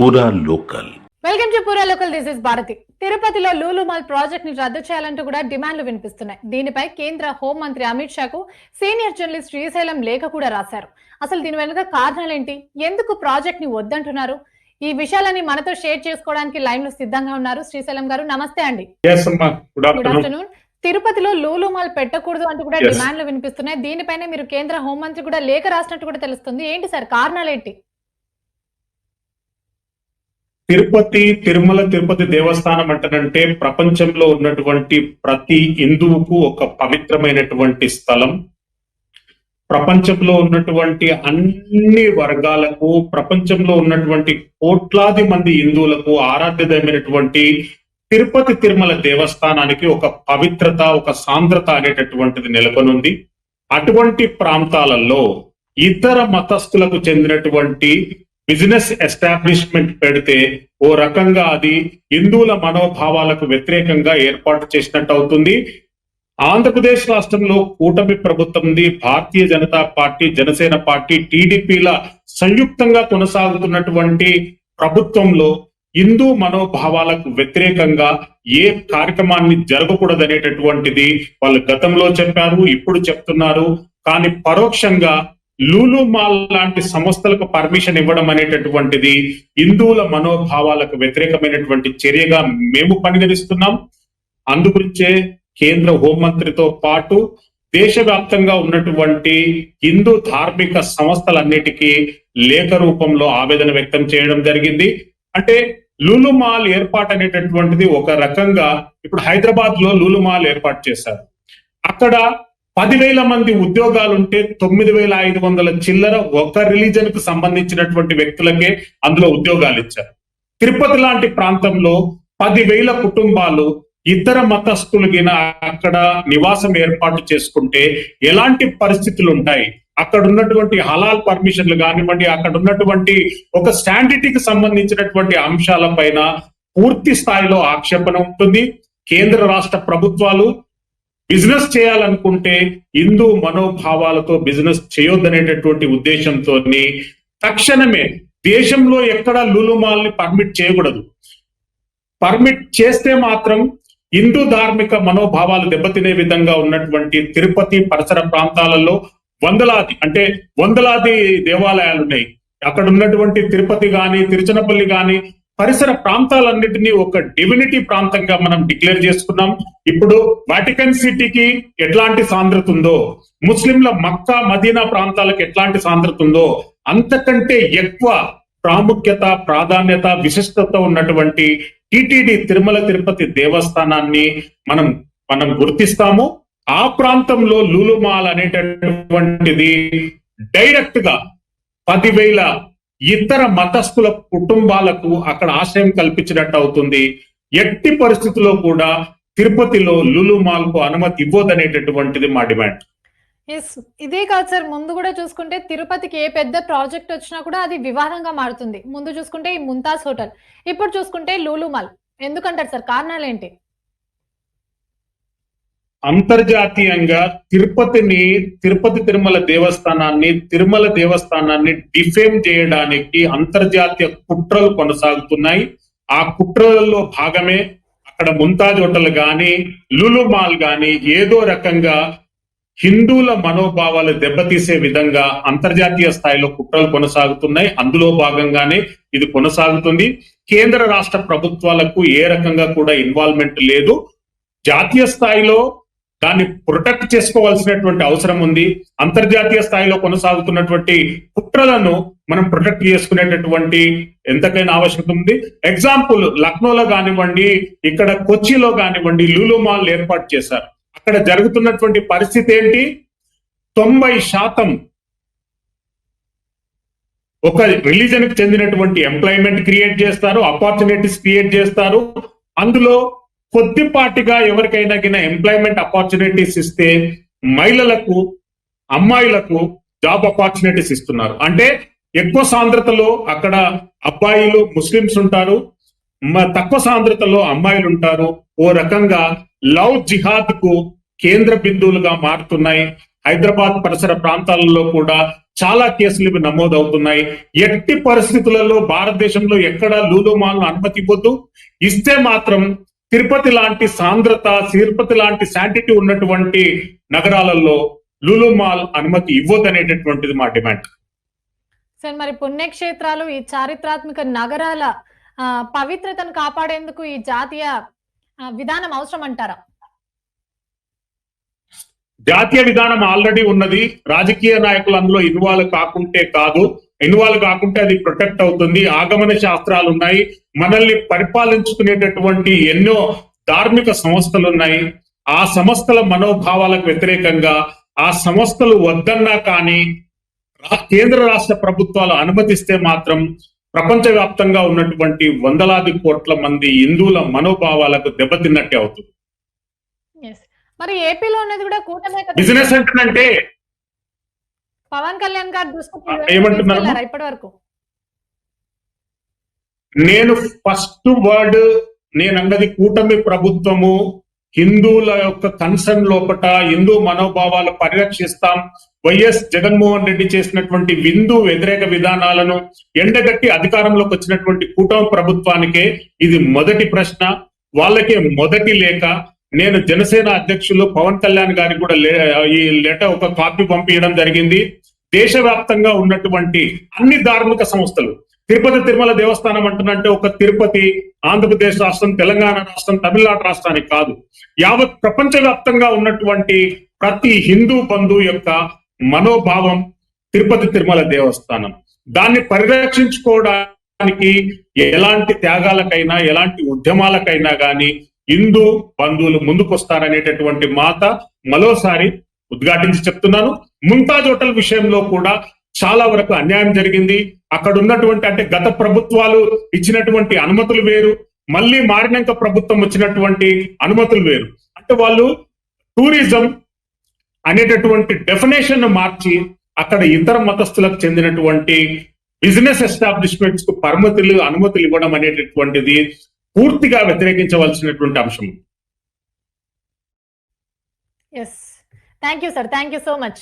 పూరా local. Welcome to పూరా local. This is Bharathi. తిరుపతిలో లూలు మాల్ ప్రాజెక్ట్ ని రద్దు చేయాలంటూ కూడా డిమాండ్లు వినిపిస్తున్నాయి. దీనిపై కేంద్ర హోంమంత్రి అమిత్ షాకు సీనియర్ జర్నలిస్ట్ శ్రీశైలం లేఖ కూడా రాశారు. అసలు దీని వెనుక కారణాలేంటి, ఎందుకు ప్రాజెక్ట్ ని వద్దంటున్నారు, ఈ విషయాలని మనతో షేర్ చేసుకోవడానికి లైన్ లో సిద్ధంగా ఉన్నారు శ్రీశైలం గారు. నమస్తే అండి. Good afternoon. తిరుపతిలో లూలు మాల్ పెట్టకూడదు అంటూ కూడా డిమాండ్లు వినిపిస్తున్నాయి. దీనిపైన మీరు కేంద్ర హోంమంత్రి కూడా లేఖ రాసినట్టు కూడా తెలుస్తుంది. ఏంటి సార్ కారణాలేంటి? తిరుపతి దేవస్థానం అంటేనంటే ప్రపంచంలో ఉన్నటువంటి ప్రతి హిందువుకు ఒక పవిత్రమైనటువంటి స్థలం. ప్రపంచంలో ఉన్నటువంటి అన్ని వర్గాలకు, ప్రపంచంలో ఉన్నటువంటి కోట్లాది మంది హిందువులకు ఆరాధ్యమైనటువంటి తిరుమల దేవస్థానానికి ఒక పవిత్రత, ఒక సాంద్రత అనేటటువంటిది నెలకొనుంది. అటువంటి ప్రాంతాలలో ఇతర మతస్థులకు చెందినటువంటి బిజినెస్ ఎస్టాబ్లిష్మెంట్ పెడితే ఓ రకంగా అది హిందువుల మనోభావాలకు వ్యతిరేకంగా ఏర్పాటు చేసినట్టు అవుతుంది. ఆంధ్రప్రదేశ్ రాష్ట్రంలో కూటమి ప్రభుత్వం ఉంది. భారతీయ జనతా పార్టీ, జనసేన పార్టీ, టీడీపీల సంయుక్తంగా కొనసాగుతున్నటువంటి ప్రభుత్వంలో హిందూ మనోభావాలకు వ్యతిరేకంగా ఏ కార్యక్రమాన్ని జరగకూడదనేటటువంటిది వాళ్ళు గతంలో చెప్పారు, ఇప్పుడు చెప్తున్నారు. కానీ పరోక్షంగా లూలు మాల్ లాంటి సంస్థలకు పర్మిషన్ ఇవ్వడం అనేటటువంటిది హిందువుల మనోభావాలకు వ్యతిరేకమైనటువంటి చర్యగా మేము పరిగణిస్తున్నాం. అందుగురించే కేంద్ర హోంమంత్రితో పాటు దేశవ్యాప్తంగా ఉన్నటువంటి హిందూ ధార్మిక సంస్థలన్నిటికీ లేఖ రూపంలో ఆవేదన వ్యక్తం చేయడం జరిగింది. అంటే లూలు మాల్ ఏర్పాటు అనేటటువంటిది ఒక రకంగా ఇప్పుడు హైదరాబాద్ లో లూలు మాల్ ఏర్పాటు చేశారు. అక్కడ 10,000 మంది ఉద్యోగాలుంటే 9,500 చిల్లర ఒక రిలీజన్ కు సంబంధించినటువంటి వ్యక్తులకే అందులో ఉద్యోగాలు ఇచ్చారు. తిరుపతి లాంటి ప్రాంతంలో 10,000 కుటుంబాలు ఇతర మతస్థులకిన అక్కడ నివాసం ఏర్పాటు చేసుకుంటే ఎలాంటి పరిస్థితులు ఉంటాయి? అక్కడ ఉన్నటువంటి హలాల్ పర్మిషన్లు కానివ్వండి, అక్కడ ఉన్నటువంటి ఒక స్టాండిటీకి సంబంధించినటువంటి అంశాలపైన పూర్తి స్థాయిలో ఆక్షేపణ ఉంటుంది. కేంద్ర రాష్ట్ర ప్రభుత్వాలు బిజినెస్ చేయాలనుకుంటే హిందూ మనోభావాలతో బిజినెస్ చేయొద్దనేటటువంటి ఉద్దేశంతో తక్షణమే దేశంలో ఎక్కడా లూలు మాల్ ని పర్మిట్ చేయకూడదు. పర్మిట్ చేస్తే మాత్రం హిందూ ధార్మిక మనోభావాలు దెబ్బతినే విధంగా ఉన్నటువంటి తిరుపతి పరిసర ప్రాంతాలలో వందలాది దేవాలయాలు ఉన్నాయి. అక్కడ ఉన్నటువంటి తిరుపతి గాని, తిరుచనపల్లి గాని పరిసర ప్రాంతాలన్నిటినీ ఒక డివినిటీ ప్రాంతంగా మనం డిక్లేర్ చేసుకున్నాం. ఇప్పుడు వాటికన్ సిటీకి ఎట్లాంటి సాంద్రత ఉందో, ముస్లింల మక్కా, మదీనా ప్రాంతాలకు ఎట్లాంటి సాంద్రత ఉందో అంతకంటే ఎక్కువ ప్రాముఖ్యత, ప్రాధాన్యత, విశిష్టత ఉన్నటువంటి టిటిడి తిరుపతి దేవస్థానాన్ని మనం గుర్తిస్తాము. ఆ ప్రాంతంలో లూలు మాల్ అనేటటువంటిది డైరెక్ట్ గా 10,000 ఇతర మతస్థుల కుటుంబాలకు అక్కడ ఆశ్రయం కల్పించినట్టు అవుతుంది. ఎట్టి పరిస్థితుల్లో కూడా తిరుపతిలో లూలు మాల్ కు అనుమతి ఇవ్వదనేటటువంటిది మా డిమాండ్. ఇదే కాదు సార్, ముందు కూడా చూసుకుంటే తిరుపతికి ఏ పెద్ద ప్రాజెక్ట్ వచ్చినా కూడా అది వివాదంగా మారుతుంది. ముందు చూసుకుంటే ఈ ముంతాజ్ హోటల్, ఇప్పుడు చూసుకుంటే లూలు మాల్. ఎందుకంటారు సార్, కారణాలు ఏంటి? అంతర్జాతీయంగా తిరుమల దేవస్థానాన్ని డిఫేమ్ చేయడానికి అంతర్జాతీయ కుట్రలు కొనసాగుతున్నాయి. ఆ కుట్రలలో భాగమే అక్కడ ముంతాజ్ హోటల్ గాని, లూలు మాల్ గాని ఏదో రకంగా హిందువుల మనోభావాలు దెబ్బతీసే విధంగా అంతర్జాతీయ స్థాయిలో కుట్రలు కొనసాగుతున్నాయి. అందులో భాగంగానే ఇది కొనసాగుతుంది. కేంద్ర రాష్ట్ర ప్రభుత్వాలకు ఏ రకంగా కూడా ఇన్వాల్వ్మెంట్ లేదు. జాతీయ స్థాయిలో దాన్ని ప్రొటెక్ట్ చేసుకోవాల్సినటువంటి అవసరం ఉంది. అంతర్జాతీయ స్థాయిలో కొనసాగుతున్నటువంటి కుట్రలను మనం ప్రొటెక్ట్ చేసుకునేటటువంటి ఎంతకైనా ఆవశ్యకత ఉంది. ఎగ్జాంపుల్ లక్నోలో కానివ్వండి, ఇక్కడ కొచ్చిలో కానివ్వండి లూలు మాల్ ఏర్పాటు చేశారు. అక్కడ జరుగుతున్నటువంటి పరిస్థితి ఏంటి? 90% ఒక రిలీజన్ కి చెందినటువంటి ఎంప్లాయ్మెంట్ క్రియేట్ చేస్తారు, ఆపర్చునిటీస్ క్రియేట్ చేస్తారు. అందులో కొద్దిపాటిగా ఎవరికైనా ఎంప్లాయ్మెంట్ ఆపర్చునిటీస్ ఇస్తే మహిళలకు, అమ్మాయిలకు జాబ్ ఆపర్చునిటీస్ ఇస్తున్నారు. అంటే ఎక్కువ సాంద్రతలో అక్కడ అబ్బాయిలు ముస్లింస్ ఉంటారు, తక్కువ సాంద్రతలో అమ్మాయిలు ఉంటారు. ఓ రకంగా లవ్ జిహాద్ కు కేంద్ర బిందువులుగా మారుతున్నాయి. హైదరాబాద్ పరిసర ప్రాంతాలలో కూడా చాలా కేసులు ఇవి నమోదవుతున్నాయి. ఎట్టి పరిస్థితులలో భారతదేశంలో ఎక్కడ లూలు మాల్ అనుమతి ఇవ్వద్దు. ఇస్తే మాత్రం తిరుపతి లాంటి సాంద్రత, తిరుపతి లాంటి శాంటిటీ ఉన్నటువంటి నగరాలలో లూలు మాల్ అనుమతి ఇవ్వద్దనేటటువంటిది మా డిమాండ్. సార్, మరి పుణ్యక్షేత్రాలు, ఈ చారిత్రాత్మక నగరాల పవిత్రతను కాపాడేందుకు ఈ జాతీయ విధానం అవసరం అంటారా? జాతీయ విధానం ఆల్రెడీ ఉన్నది. రాజకీయ నాయకులు అందులో ఇన్వాల్వ్ కాకుంటే అది ప్రొటెక్ట్ అవుతుంది. ఆగమన శాస్త్రాలు ఉన్నాయి. మనల్ని పరిపాలించుకునేటటువంటి ఎన్నో ధార్మిక సంస్థలు ఉన్నాయి. ఆ సంస్థల మనోభావాలకు వ్యతిరేకంగా ఆ సంస్థలు వద్దన్నా కానీ కేంద్ర రాష్ట్ర ప్రభుత్వాలు అనుమతిస్తే మాత్రం ప్రపంచవ్యాప్తంగా ఉన్నటువంటి వందలాది కోట్ల మంది హిందువుల మనోభావాలకు దెబ్బతిన్నట్టే అవుతుంది. మరి ఏపీలో ఉన్నది కూడా కూటమే కదా. బిజినెస్ అంటే పవన్ కళ్యాణ్ గారు దృష్టికి ఏమంటున్నారు ఇప్పటి వరకు? నేను ఫస్ట్ వర్డ్ నేనన్నది కూటమి ప్రభుత్వము హిందువుల యొక్క కన్సర్న్ లోపట హిందూ మనోభావాలు పరిరక్షిస్తాం. వైఎస్ జగన్మోహన్ రెడ్డి చేసినటువంటి హిందూ వ్యతిరేక విధానాలను ఎండగట్టి అధికారంలోకి వచ్చినటువంటి కూటమి ప్రభుత్వానికే ఇది మొదటి ప్రశ్న, వాళ్ళకే మొదటి లేఖ. నేను జనసేన అధ్యక్షులు పవన్ కళ్యాణ్ గారికి కూడా ఈ లెటర్ ఒక కాపీ పంపించడం జరిగింది. దేశవ్యాప్తంగా ఉన్నటువంటి అన్ని ధార్మిక సంస్థలు, తిరుపతి తిరుమల దేవస్థానం అంటున్నంటే ఒక తిరుపతి, ఆంధ్రప్రదేశ్ రాష్ట్రం, తెలంగాణ రాష్ట్రం, తమిళనాడు రాష్ట్రానికి కాదు, యావత్ ప్రపంచవ్యాప్తంగా ఉన్నటువంటి ప్రతి హిందూ బంధువు యొక్క మనోభావం తిరుపతి తిరుమల దేవస్థానం. దాన్ని పరిరక్షించుకోవడానికి ఎలాంటి త్యాగాలకైనా ఎలాంటి ఉద్యమాలకైనా గాని హిందూ బంధువులు ముందుకొస్తారనేటటువంటి మాట మరోసారి ఉద్ఘాటించి చెప్తున్నాను. ముంతాజ్ హోటల్ విషయంలో కూడా చాలా వరకు అన్యాయం జరిగింది. అక్కడ ఉన్నటువంటి అంటే గత ప్రభుత్వాలు ఇచ్చినటువంటి అనుమతులు వేరు, మళ్ళీ మారినాక ప్రభుత్వం వచ్చినటువంటి అనుమతులు వేరు. అంటే వాళ్ళు టూరిజం అనేటటువంటి డెఫినేషన్ మార్చి అక్కడ ఇతర మతస్థులకు చెందినటువంటి బిజినెస్ ఎస్టాబ్లిష్మెంట్స్ కు అనుమతులు ఇవ్వడం అనేటటువంటిది పూర్తిగా వ్యతిరేకించవలసినటువంటి అంశం. Thank you sir, thank you so much.